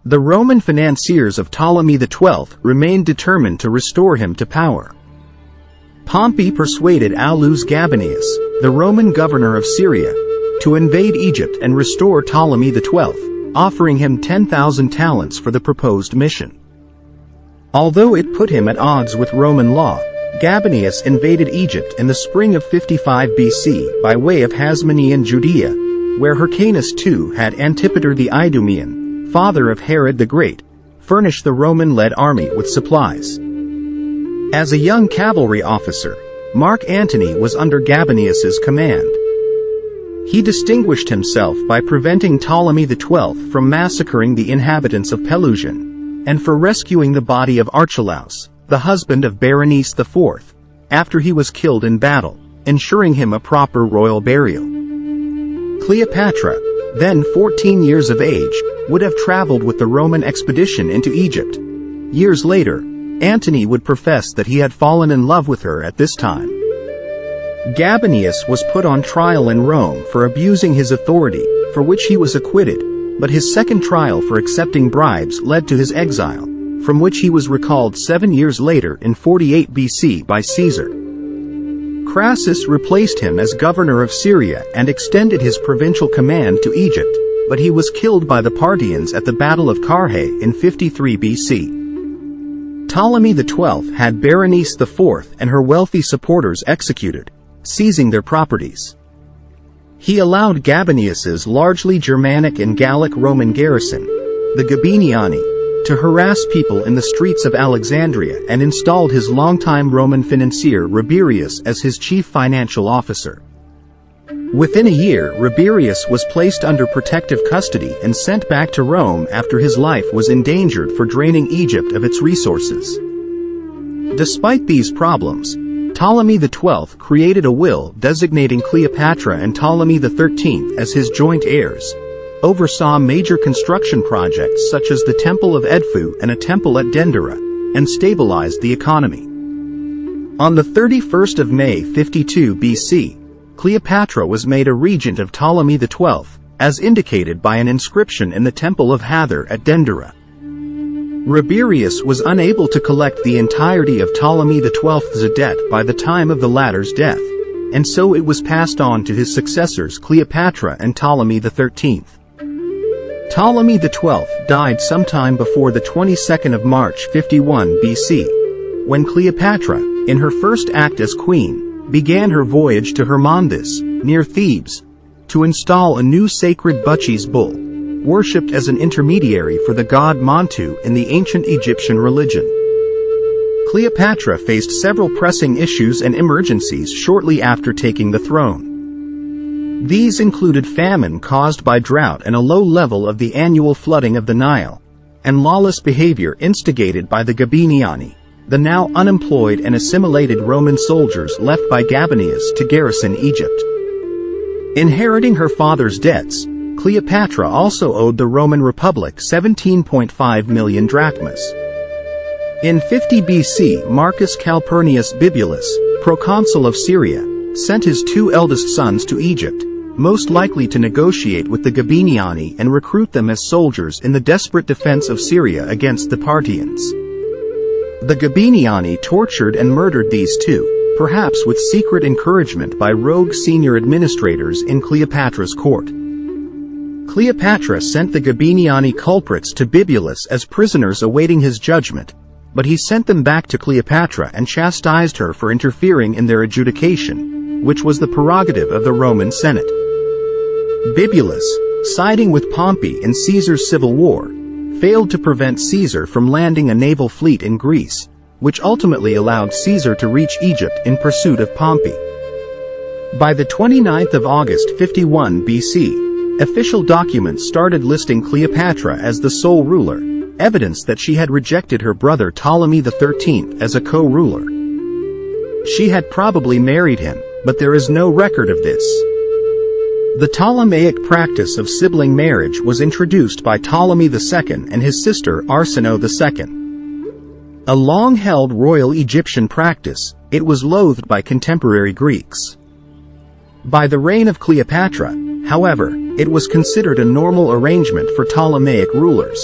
The Roman financiers of Ptolemy XII remained determined to restore him to power. Pompey persuaded Aulus Gabinius, the Roman governor of Syria, to invade Egypt and restore Ptolemy XII, offering him 10,000 talents for the proposed mission. Although it put him at odds with Roman law, Gabinius invaded Egypt in the spring of 55 BC by way of Hasmonean Judea, where Hyrcanus II had Antipater the Idumaean, father of Herod the Great, furnish the Roman-led army with supplies. As a young cavalry officer, Mark Antony was under Gabinius's command. He distinguished himself by preventing Ptolemy XII from massacring the inhabitants of Pelousion, and for rescuing the body of Archelaos, the husband of Berenice IV, after he was killed in battle, ensuring him a proper royal burial. Cleopatra, then 14 years of age, would have traveled with the Roman expedition into Egypt. Years later, Antony would profess that he had fallen in love with her at this time. Gabinius was put on trial in Rome for abusing his authority, for which he was acquitted, but his second trial for accepting bribes led to his exile, from which he was recalled 7 years later in 48 BC by Caesar. Crassus replaced him as governor of Syria and extended his provincial command to Egypt, but he was killed by the Parthians at the Battle of Carrhae in 53 BC. Ptolemy XII had Berenice IV and her wealthy supporters executed, seizing their properties. He allowed Gabinius's largely Germanic and Gallic Roman garrison, the Gabiniani, to harass people in the streets of Alexandria and installed his longtime Roman financier Rabirius as his chief financial officer. Within a year, Rabirius was placed under protective custody and sent back to Rome after his life was endangered for draining Egypt of its resources. Despite these problems, Ptolemy XII created a will designating Cleopatra and Ptolemy XIII as his joint heirs, oversaw major construction projects such as the Temple of Edfu and a temple at Dendera, and stabilized the economy. On the 31st of May 52 BC, Cleopatra was made a regent of Ptolemy XII, as indicated by an inscription in the Temple of Hathor at Dendera. Rabirius was unable to collect the entirety of Ptolemy XII's debt by the time of the latter's death, and so it was passed on to his successors Cleopatra and Ptolemy XIII. Ptolemy XII died sometime before the 22nd of March 51 BC, when Cleopatra, in her first act as queen, began her voyage to Hermondus, near Thebes, to install a new sacred Bacchus bull, worshipped as an intermediary for the god Montu in the ancient Egyptian religion. Cleopatra faced several pressing issues and emergencies shortly after taking the throne. These included famine caused by drought and a low level of the annual flooding of the Nile, and lawless behavior instigated by the Gabiniani, the now unemployed and assimilated Roman soldiers left by Gabinius to garrison Egypt. Inheriting her father's debts, Cleopatra also owed the Roman Republic 17.5 million drachmas. In 50 BC, Marcus Calpurnius Bibulus, proconsul of Syria, sent his two eldest sons to Egypt, most likely to negotiate with the Gabiniani and recruit them as soldiers in the desperate defense of Syria against the Parthians. The Gabiniani tortured and murdered these two, perhaps with secret encouragement by rogue senior administrators in Cleopatra's court. Cleopatra sent the Gabiniani culprits to Bibulus as prisoners awaiting his judgment, but he sent them back to Cleopatra and chastised her for interfering in their adjudication, which was the prerogative of the Roman Senate. Bibulus, siding with Pompey in Caesar's civil war, failed to prevent Caesar from landing a naval fleet in Greece, which ultimately allowed Caesar to reach Egypt in pursuit of Pompey. By the 29th of August 51 BC, official documents started listing Cleopatra as the sole ruler, evidence that she had rejected her brother Ptolemy XIII as a co-ruler. She had probably married him, but there is no record of this. The Ptolemaic practice of sibling marriage was introduced by Ptolemy II and his sister Arsinoe II. A long-held royal Egyptian practice, it was loathed by contemporary Greeks. By the reign of Cleopatra, however, it was considered a normal arrangement for Ptolemaic rulers.